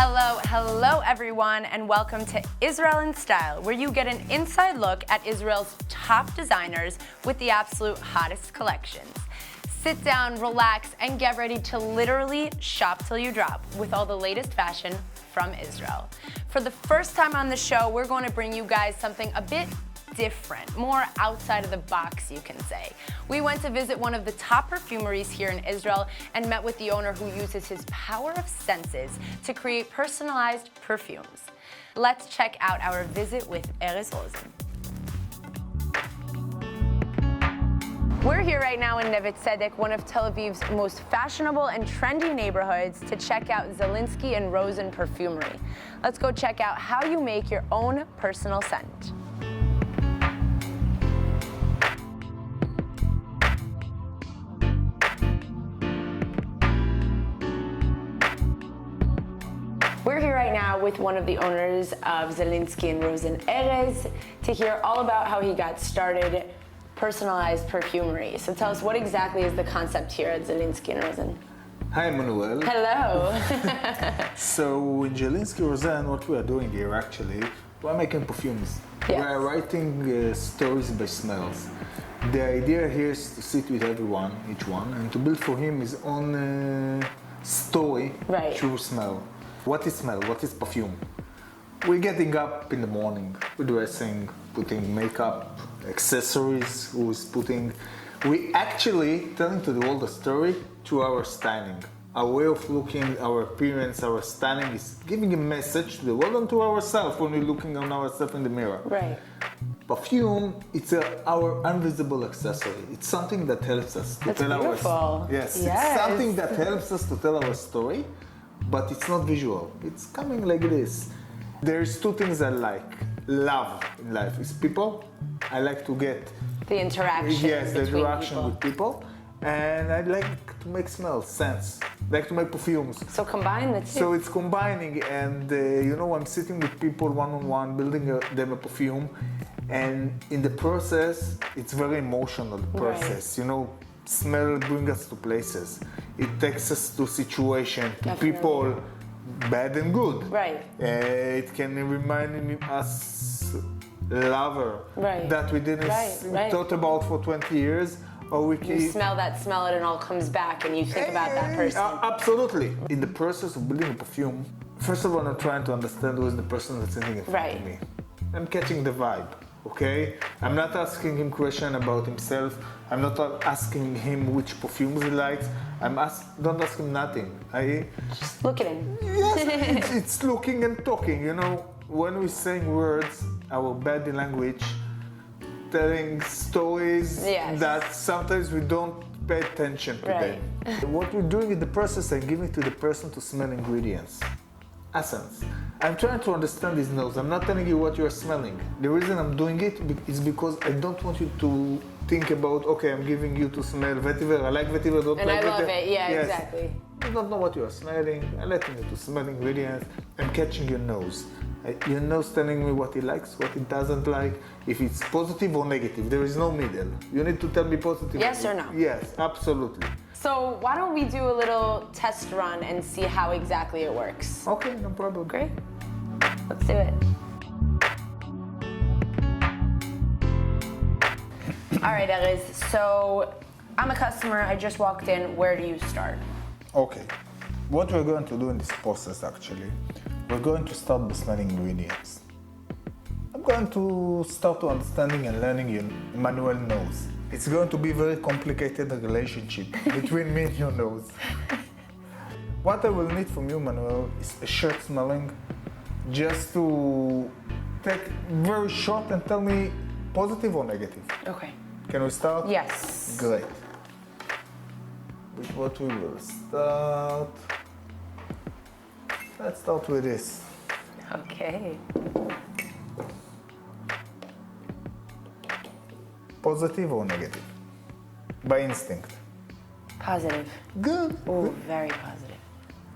Hello everyone, and welcome to Israel in Style, where you get an inside look at Israel's top designers with the absolute hottest collections. Sit down, relax, and get ready to literally shop till you drop with all the latest fashion from Israel. For the first time on the show, we're going to bring you guys something a bit different, more outside of the box, you can say. We went to visit one of the top perfumeries here in Israel and met with the owner who uses his power of senses to create personalized perfumes. Let's check out our visit with Erez Rosen. We're here right now in Neve Tzedek, one of Tel Aviv's most fashionable and trendy neighborhoods, to check out Zelinsky and Rosen Perfumery. Let's go check out how you make your own personal scent. We're here right now with one of the owners of Zelinsky and Rosen, Erez, to hear all about how he got started personalized perfumery. So tell us, what exactly is the concept here at Zelinsky and Rosen? Hi, Emmanuel. Hello. So in Zelinsky Rosen, what we are doing here actually, we're making perfumes. Yes. We're writing stories by smells. The idea here is to sit with everyone, each one, and to build for him his own story through smell. What is smell? What is perfume? We're getting up in the morning, we're dressing, putting makeup, accessories, we actually telling to the world a story through our styling. Our way of looking, our appearance, our styling is giving a message to the world and to ourselves when we're looking on ourselves in the mirror. Right. Perfume, it's our invisible accessory. It's something that helps us to tell beautiful. Yes, it's something that helps us to tell our story, but it's not visual. It's coming like this. There's two things I love in life is people. I like to get the interaction. Yes, the interaction with people. And I like to make smells, scents. I like to make perfumes. So combine the two. So it's combining, and I'm sitting with people one-on-one, building them a perfume, and in the process, it's very emotional, the process. Right. Smell brings us to places. It takes us to situations, to Definitely. people, bad and good. Right. It can remind us lover that we didn't thought about for 20 years. Or we can smell it and all comes back and you think about that person. Absolutely. In the process of building a perfume, first of all, I'm trying to understand who is the person that's sitting in front of me. I'm catching the vibe, okay? I'm not asking him question about himself. I'm not asking him which perfumes he likes. Don't ask him nothing. Just look at him. Yes, it's looking and talking. When we're saying words, our body language, telling stories that sometimes we don't pay attention to them. What we're doing in the process, I'm giving to the person to smell ingredients, essence. I'm trying to understand his nose. I'm not telling you what you're smelling. The reason I'm doing it is because I don't want you to think about, okay, I'm giving you to smell vetiver. I like vetiver, don't like vetiver. And I love it, yes. Exactly. You don't know what you are smelling. I'm letting you to smell ingredients. I'm catching your nose. Your nose telling me what he likes, what he doesn't like, if it's positive or negative. There is no middle. You need to tell me positive. Yes or no? Yes, absolutely. So why don't we do a little test run and see how exactly it works? Okay, no problem. Great. Let's do it. All right, Erez. So I'm a customer. I just walked in. Where do you start? Okay. What we're going to do in this process, actually, we're going to start by smelling ingredients. I'm going to start to understanding and learning your Emmanuel nose. It's going to be a very complicated relationship between me and your nose. What I will need from you, Manuel, is a shirt smelling, just to take very short and tell me positive or negative. Okay. Can we start? Yes. Great. With what we will start. Let's start with this. Okay. Positive or negative? By instinct. Positive. Good. Oh, very positive.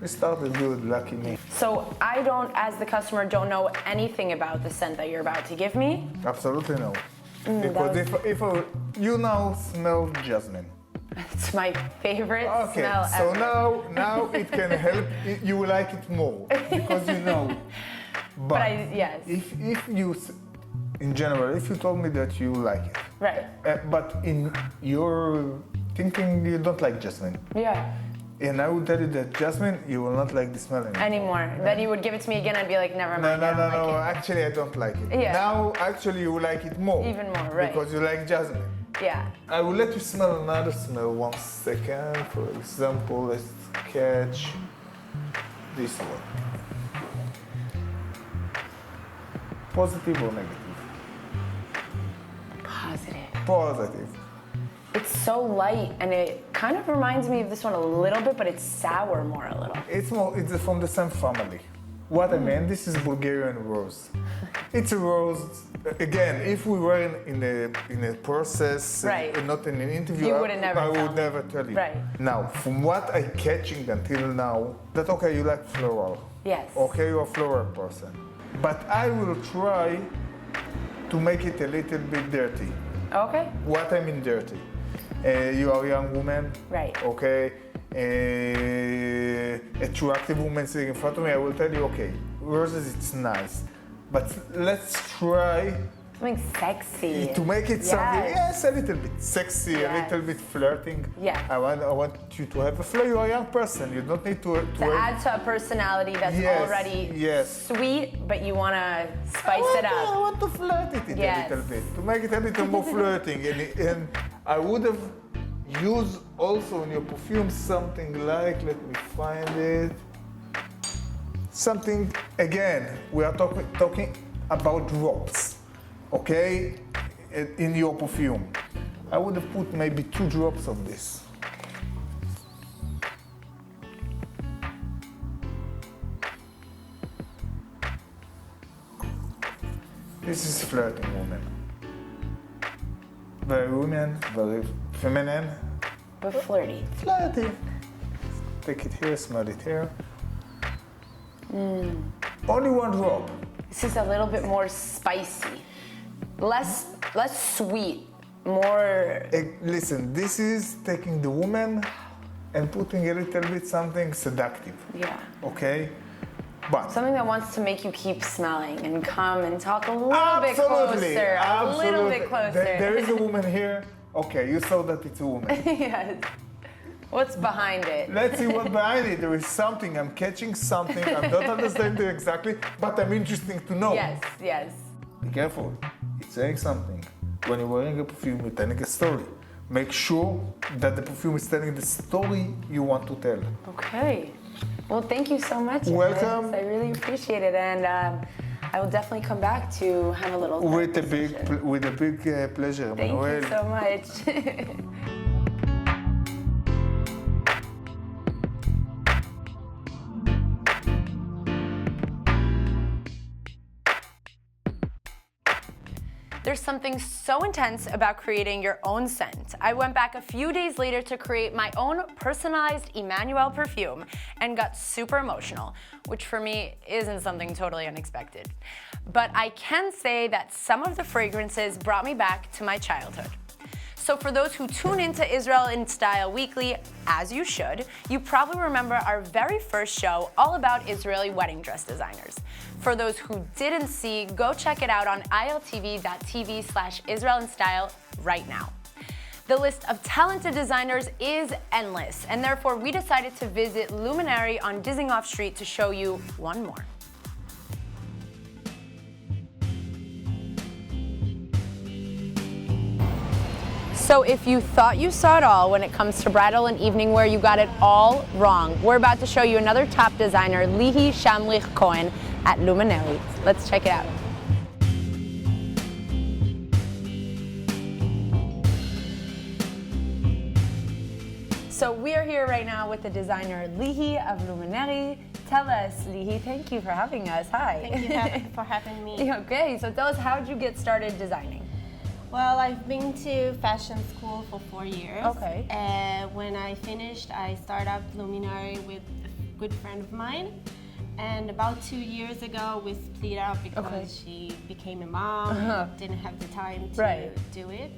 We started good, lucky me. So I don't, as the customer, don't know anything about the scent that you're about to give me? Absolutely no. Because if you now smell jasmine, It's my favorite smell so ever. now it can help. You will like it more because you know. But yes. If you, in general, if you told me that you like it, right? But in your thinking you don't like jasmine. Yeah. And I would tell you that jasmine, you will not like the smell anymore. Then you would give it to me again, I'd be like, never mind. No. Actually, I don't like it. Yeah. Now, actually, you like it more. Even more, right? Because you like jasmine. Yeah. I will let you smell another smell 1 second. For example, let's catch this one. Positive or negative? Positive. Positive. It's so light, and it kind of reminds me of this one a little bit, but it's sour more a little. It's from the same family. What I mean, this is Bulgarian rose. It's a rose. Again, if we were in a process, right. Not in an interview, you wouldn't never I would never tell you. Right. Now, from what I'm catching until now, that okay, you like floral. Yes. Okay, you're a floral person. But I will try to make it a little bit dirty. Okay. What I mean dirty? You are a young woman. Right. Okay. Attractive woman sitting in front of me, I will tell you, okay, roses, it's nice. But let's try something sexy. To make it something, yes, a little bit sexy, a little bit flirting. Yeah. I want you to have a flair. You're a young person. You don't need to add to a personality that's already sweet, but you want to spice it up. I want to flirt it a little bit, to make it a little more flirting. And I would have used also in your perfume something like, let me find it. Something, again, we are talking about drops, okay, in your perfume. I would have put maybe 2 drops of this. This is flirting woman. Very woman, very feminine. But flirty. Flirty. Take it here, smell it here. Only 1 drop. This is a little bit more spicy, less sweet, more. Listen, this is taking the woman and putting a little bit something seductive. Yeah. Okay, but something that wants to make you keep smelling and come and talk a little bit closer. A little bit closer. There is a woman here. Okay, you saw that it's a woman. Yes. What's behind it? Let's see what's behind it. There is something. I'm catching something. I don't understand it exactly, but I'm interesting to know. Yes, yes. Be careful. It's saying something. When you're wearing a perfume, you're telling a story. Make sure that the perfume is telling the story you want to tell. Okay. Well, thank you so much. Welcome. I really appreciate it, and I will definitely come back to have a little. With a big pleasure, Thank Manuel. you so much. There's something so intense about creating your own scent. I went back a few days later to create my own personalized Emmanuel perfume and got super emotional, which for me isn't something totally unexpected. But I can say that some of the fragrances brought me back to my childhood. So for those who tune into Israel in Style Weekly, as you should, you probably remember our very first show all about Israeli wedding dress designers. For those who didn't see, go check it out on iltv.tv/Israel in Style right now. The list of talented designers is endless, and therefore we decided to visit Luminary on Dizengoff Street to show you one more. So if you thought you saw it all when it comes to bridal and evening wear, you got it all wrong. We're about to show you another top designer, Lihi Shamlich Cohen at Luminary. Let's check it out. So we are here right now with the designer Lihi of Luminary. Tell us, Lihi, thank you for having us. Hi. Thank you for having me. Okay, so tell us, how did you get started designing? Well, I've been to fashion school for 4 years. Okay. When I finished, I started up Luminary with a good friend of mine. And about 2 years ago, we split up because she became a mom, didn't have the time to do it.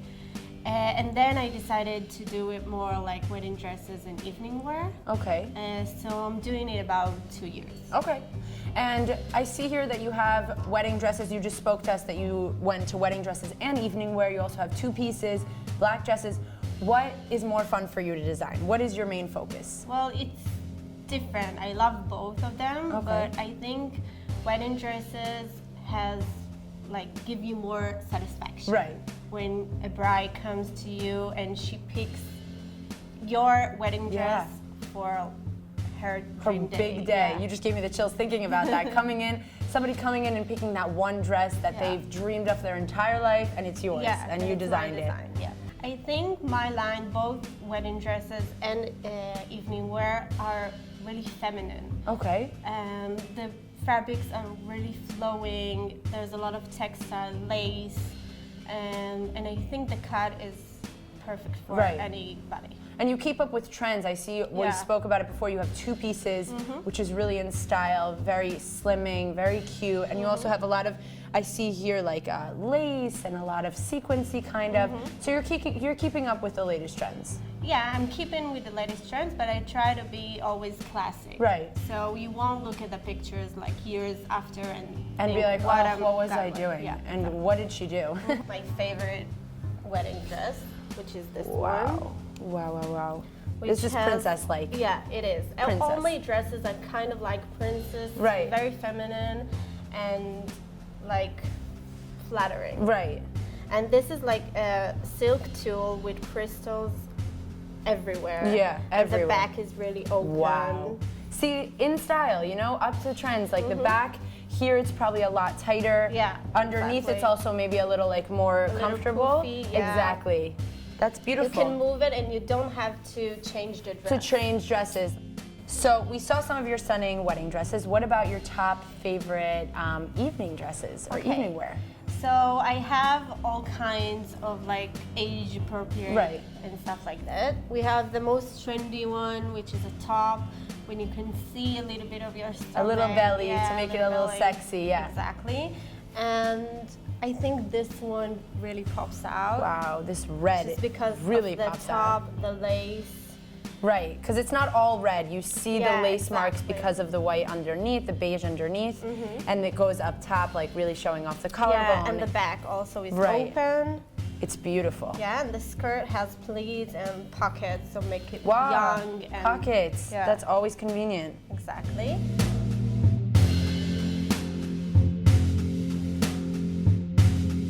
And then I decided to do it more like wedding dresses and evening wear. Okay. So I'm doing it about 2 years. Okay. And I see here that you have wedding dresses. You just spoke to us that you went to wedding dresses and evening wear. You also have two pieces, black dresses. What is more fun for you to design? What is your main focus? Well, it's different. I love both of them, but I think wedding dresses has give you more satisfaction. Right. When a bride comes to you and she picks your wedding dress for her dream big day. Yeah. You just gave me the chills thinking about that. Somebody coming in and picking that one dress that they've dreamed of their entire life, and it's yours, and you designed it. Yeah. I think my line, both wedding dresses and evening wear, are really feminine. Okay. The fabrics are really flowing. There's a lot of textile, lace, and I think the cut is perfect for anybody. And you keep up with trends. I see, we spoke about it before, you have two pieces, which is really in style, very slimming, very cute. And you also have a lot of, I see here lace and a lot of sequency kind of. So you're keeping up with the latest trends. Yeah, I'm keeping with the latest trends, but I try to be always classic. Right. So you won't look at the pictures years after and be like, what was I doing? Yeah, and what did she do? My favorite wedding dress, which is this one. Wow. This is princess-like. Yeah, it is. Princess. All my dresses are kind of like princess, very feminine and flattering. Right. And this is like a silk tulle with crystals everywhere. Yeah, everywhere. The back is really open. Wow. See, in style, up to trends. The back here, it's probably a lot tighter. Yeah. Underneath, it's also maybe a little more comfortable. Poofy, yeah. Exactly. That's beautiful. You can move it and you don't have to change the dress. To change dresses. So we saw some of your stunning wedding dresses. What about your top favorite evening dresses or evening wear? So I have all kinds of age appropriate and stuff like that. We have the most trendy one, which is a top, when you can see a little bit of your stomach. A little belly to make it a little sexy, yeah. Exactly. And I think this one really pops out. Wow, this red just because really of the pops top, out. the lace. Right, because it's not all red. You see the lace marks exactly. because of the white underneath, the beige underneath, and it goes up top, really showing off the collarbone. Yeah, and the back also is open. It's beautiful. Yeah, and the skirt has pleats and pockets, so make it wow. young. And pockets, that's always convenient. Exactly.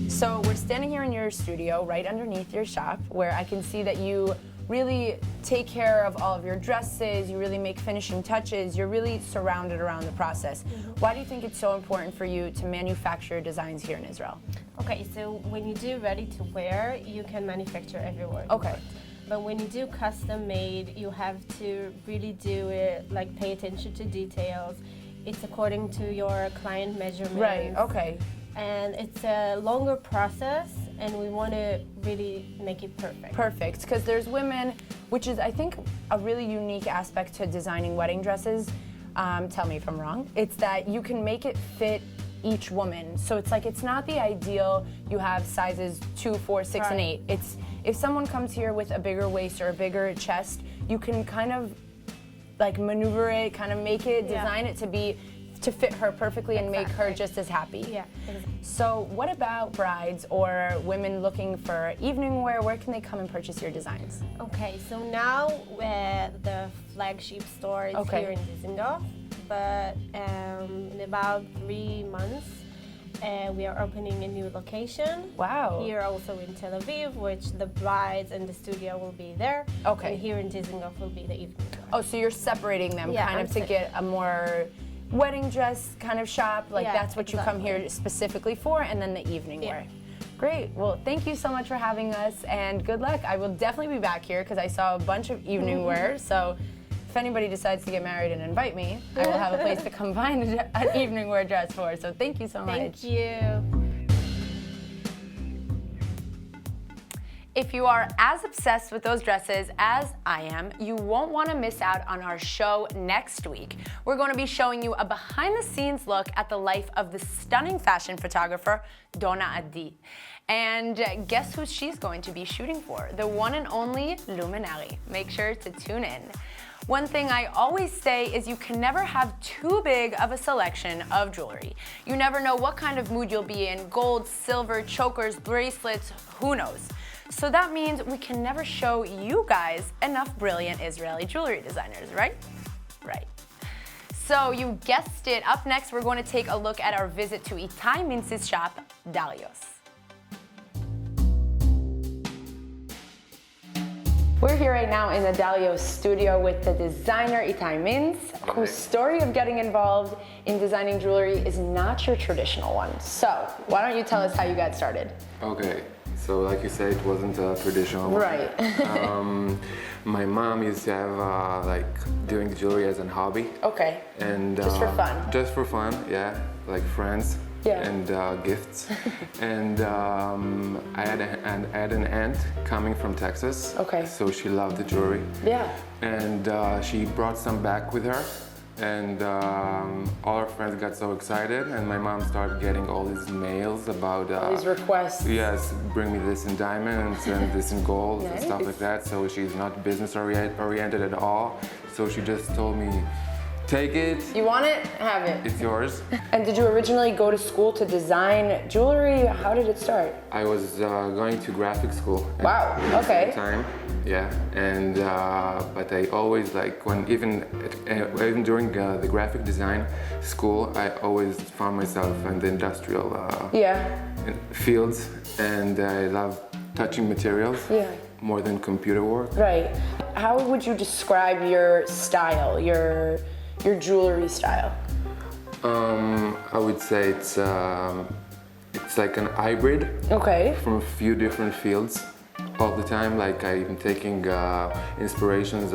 So we're standing here in your studio, right underneath your shop, where I can see that you really take care of all of your dresses, you really make finishing touches, you're really surrounded around the process. Why do you think it's so important for you to manufacture designs here in Israel? Okay, so when you do ready to wear, you can manufacture everywhere. Okay. But when you do custom made, you have to really do it, pay attention to details. It's according to your client measurements. Right, okay. And it's a longer process, and we want to really make it perfect. Perfect, because there's women, which is, I think, a really unique aspect to designing wedding dresses. Tell me if I'm wrong. It's that you can make it fit each woman. So it's not the ideal you have sizes 2, 4, 6, and 8. It's if someone comes here with a bigger waist or a bigger chest, you can kind of maneuver it, kind of make it, design it to fit her perfectly and make her just as happy. Yeah. Exactly. So what about brides or women looking for evening wear? Where can they come and purchase your designs? Okay, so now the flagship store is here in Dizengoff, but in about 3 months we are opening a new location. Wow. Here also in Tel Aviv, which the brides and the studio will be there. Okay. And here in Dizengoff will be the evening wear. Oh, so you're separating them kind of to get a more wedding dress kind of shop, that's what you come here specifically for, and then the evening wear. Great, well thank you so much for having us and good luck. I will definitely be back here because I saw a bunch of evening wear, so if anybody decides to get married and invite me, I will have a place to come find an evening wear dress for, so thank you so much. Thank you. If you are as obsessed with those dresses as I am, you won't want to miss out on our show next week. We're going to be showing you a behind-the-scenes look at the life of the stunning fashion photographer, Donna Adi. And guess who she's going to be shooting for? The one and only Luminary. Make sure to tune in. One thing I always say is you can never have too big of a selection of jewelry. You never know what kind of mood you'll be in: gold, silver, chokers, bracelets, who knows? So that means we can never show you guys enough brilliant Israeli jewelry designers, right? Right. So you guessed it, up next we're going to take a look at our visit to Itai Mintz's shop, Dahlia's. We're here right now in the Dahlia studio with the designer Itai Mintz, whose story of getting involved in designing jewelry is not your traditional one. So why don't you tell us how you got started? Okay, so like you said, it wasn't a traditional one. Right. My mom used to have like doing jewelry as a hobby. Okay. And just for fun? Just for fun, yeah, like friends. Yeah. And gifts. And I had an aunt coming from Texas. Okay. So she loved the jewelry. Yeah. And she brought some back with her. And all her friends got so excited, and my mom started getting all these mails about all these requests. Yes, bring me this in diamonds and this in gold Nice. and stuff like that. So she's not business oriented at all. So she just told me, take it. You want it? Have it. It's yours. And did you originally go to school to design jewelry? How did it start? I was going to graphic school. Wow, at okay. the time, yeah. And but I always even during the graphic design school, I always found myself in the industrial fields, and I love touching materials more than computer work. Right. How would you describe your style, your jewelry style? I would say it's like an hybrid. Okay. From a few different fields all the time. Like I'm taking inspirations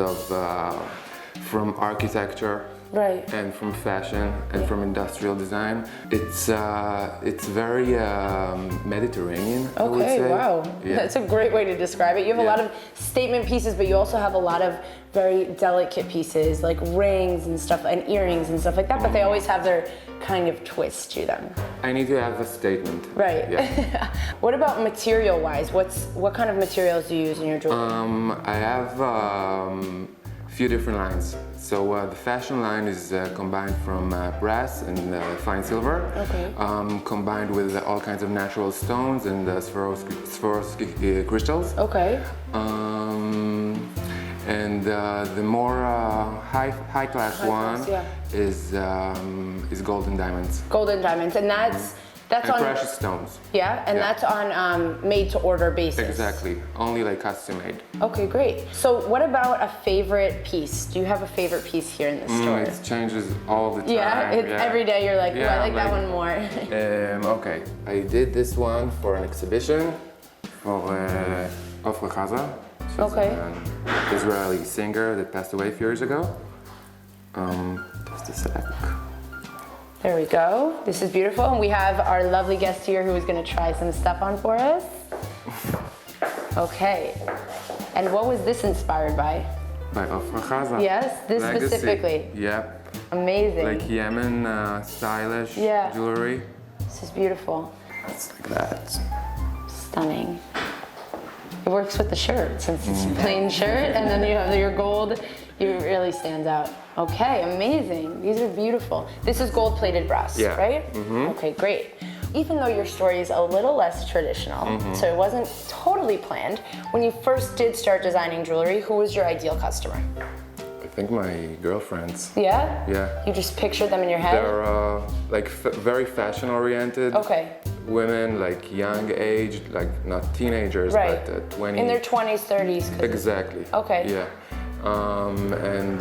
from architecture. Right. And from fashion and from industrial design. It's very Mediterranean, I would say. Okay, wow. Yeah. That's a great way to describe it. You have a lot of statement pieces, but you also have a lot of very delicate pieces, like rings and stuff, and earrings and stuff like that, but they always have their kind of twist to them. I need to have a statement. Right. Yeah. What about material-wise? What kind of materials do you use in your jewelry? I have a few different lines. So the fashion line is combined from brass and fine silver, combined with all kinds of natural stones and Swarovski crystals. Okay. And the more high class one is gold and diamonds. Gold and diamonds, and that's and on precious stones. Yeah, and that's on made to order basis. Exactly, only like custom made. Okay, great. So what about a favorite piece? Do you have a favorite piece here in the store? It changes all the time. Yeah, every day you're like, I like that one more. Okay, I did this one for an exhibition for Ofra Chaza. She's an Israeli singer that passed away a few years ago. Just a sec. There we go. This is beautiful. And we have our lovely guest here who is going to try some stuff on for us. Okay. And what was this inspired by? By Ofra Chaza. Yes, this Legacy. Specifically. Yep. Amazing. Like Yemen stylish jewelry. This is beautiful. It's like that. Stunning. It works with the shirt, since it's a plain shirt, and then you have your gold. It really stands out. Okay, amazing. These are beautiful. This is gold-plated brass, right? Mm-hmm. Okay, great. Even though your story is a little less traditional, so it wasn't totally planned, when you first did start designing jewelry, who was your ideal customer? I think my girlfriends. Yeah? Yeah. You just pictured them in your head? They're like very fashion-oriented. Okay. Women, like young age, like not teenagers, but 20. In their 20s, 30s. Exactly. Okay. Yeah. And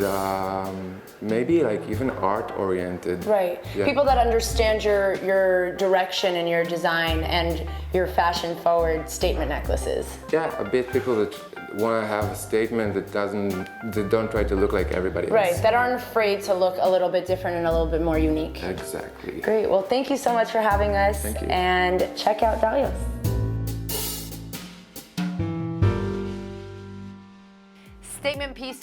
maybe like even art-oriented. Right. Yeah. People that understand your direction and your design and your fashion-forward statement necklaces. Yeah, a bit people that want to have a statement that don't try to look like everybody else. Right, that aren't afraid to look a little bit different and a little bit more unique. Exactly. Great, well thank you so much for having us. Thank you. And check out Dahlia's.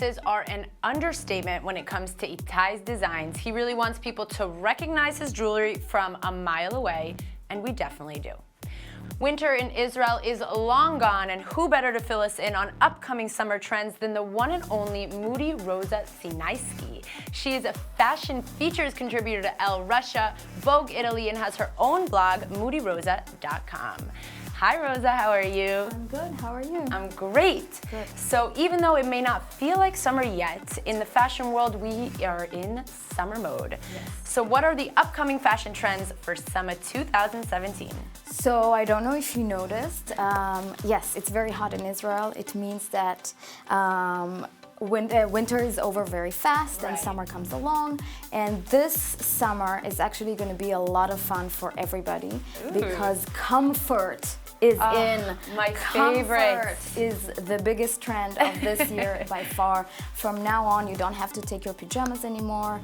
pieces are an understatement when it comes to Itai's designs. He really wants people to recognize his jewelry from a mile away, and we definitely do. Winter in Israel is long gone, and who better to fill us in on upcoming summer trends than the one and only Moody Rosa Sinaisky. She is a fashion features contributor to Elle Russia, Vogue Italy, and has her own blog, moodyrosa.com. Hi Rosa, how are you? I'm good, how are you? I'm great. Good. So even though it may not feel like summer yet, in the fashion world we are in summer mode. Yes. So what are the upcoming fashion trends for summer 2017? So I don't know if you noticed, yes, it's very hot in Israel. It means that winter is over very fast and summer comes along, and this summer is actually going to be a lot of fun for everybody because comfort is in. My Comfort favorite is the biggest trend of this year by far. From now on, you don't have to take your pajamas anymore.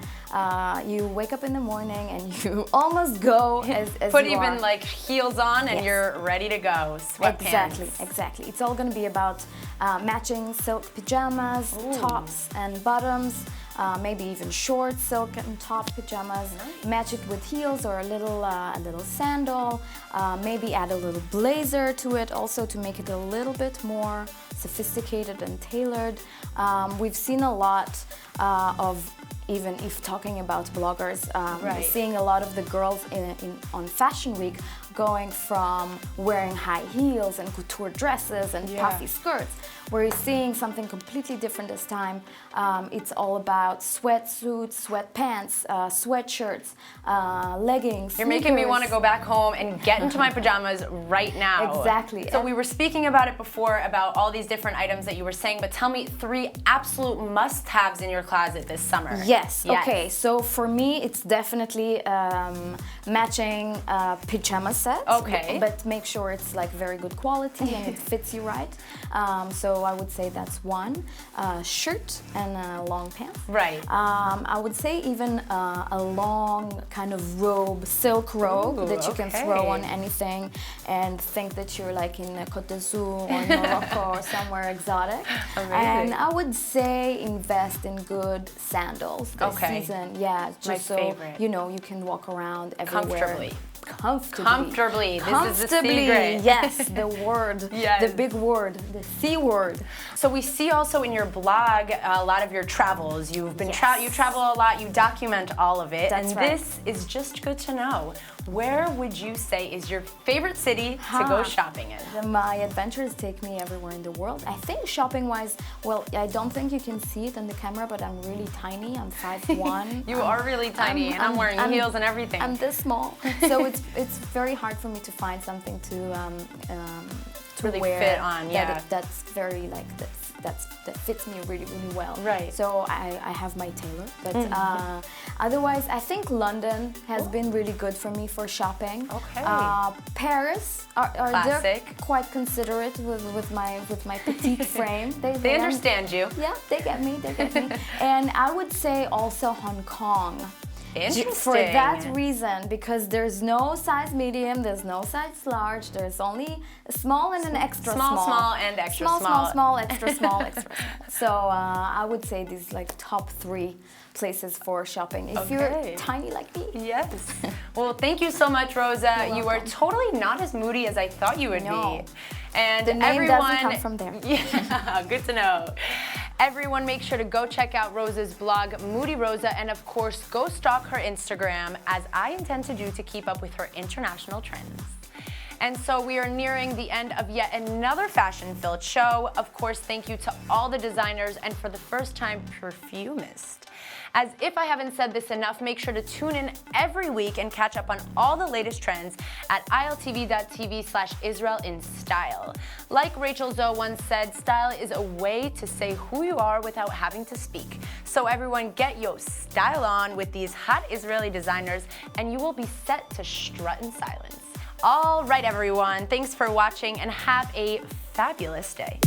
You wake up in the morning and you almost go as Put you even are. like heels on and you're ready to go. Sweatpants. Exactly. It's all going to be about matching silk pajamas, tops and bottoms. Maybe even short silk and top pajamas. Nice. Match it with heels or a little sandal. Maybe add a little blazer to it also to make it a little bit more sophisticated and tailored. We've seen a lot of, even if talking about bloggers, seeing a lot of the girls on Fashion Week going from wearing high heels and couture dresses and puffy skirts. We're seeing something completely different this time. It's all about sweatsuits, sweatpants, sweatshirts, leggings. You're making me want to go back home and get into my pajamas right now. Exactly. So we were speaking about it before, about all these different items that you were saying, but tell me 3 absolute must-haves in your closet this summer. Yes. Okay, so for me it's definitely matching pajama sets. Okay. But make sure it's like very good quality and it fits you right. So I would say that's one. Shirt and long pants. Right. I would say even a long kind of robe, silk robe that you can throw on anything and think that you're like in Côte d'Azur or Morocco or somewhere exotic. Amazing. And I would say invest in good sandals this season. Yeah, just My so favorite. you know you can walk around everywhere. Comfortably. This is the secret. Yes, the word, Yes. the big word, the C word. So we see also in your blog a lot of your travels. You've been you travel a lot. You document all of it, That's and right. this is just good to know. Where would you say is your favorite city to go shopping in? My adventures take me everywhere in the world. I think shopping-wise, well, I don't think you can see it on the camera, but I'm really tiny. I'm 5'1". You are really tiny, and I'm wearing heels and everything. I'm this small, so it's very hard for me to find something to really wear fit on. Yeah. that's very like that fits me really well. Right. So I have my tailor, but otherwise I think London has been really good for me for shopping. Okay. Paris are Classic. they're quite considerate with my petite frame. They understand you. Yeah, they get me. And I would say also Hong Kong. Interesting. For that reason, because there's no size medium, there's no size large, there's only a small and an extra small. Small, and extra small. Small, extra small, extra small. So I would say these like top 3 places for shopping if you're tiny like me. Yes. Well, thank you so much, Rosa. You are totally not as moody as I thought you would be. And the name everyone doesn't come from there. Yeah, good to know. Everyone, make sure to go check out Rosa's blog, Moody Rosa, and of course, go stalk her Instagram, as I intend to do to keep up with her international trends. And so we are nearing the end of yet another fashion-filled show. Of course, thank you to all the designers and for the first time, perfumist. As if I haven't said this enough, make sure to tune in every week and catch up on all the latest trends at iltv.tv/IsraelInStyle. Like Rachel Zoe once said, style is a way to say who you are without having to speak. So everyone, get your style on with these hot Israeli designers and you will be set to strut in silence. All right, everyone, thanks for watching and have a fabulous day.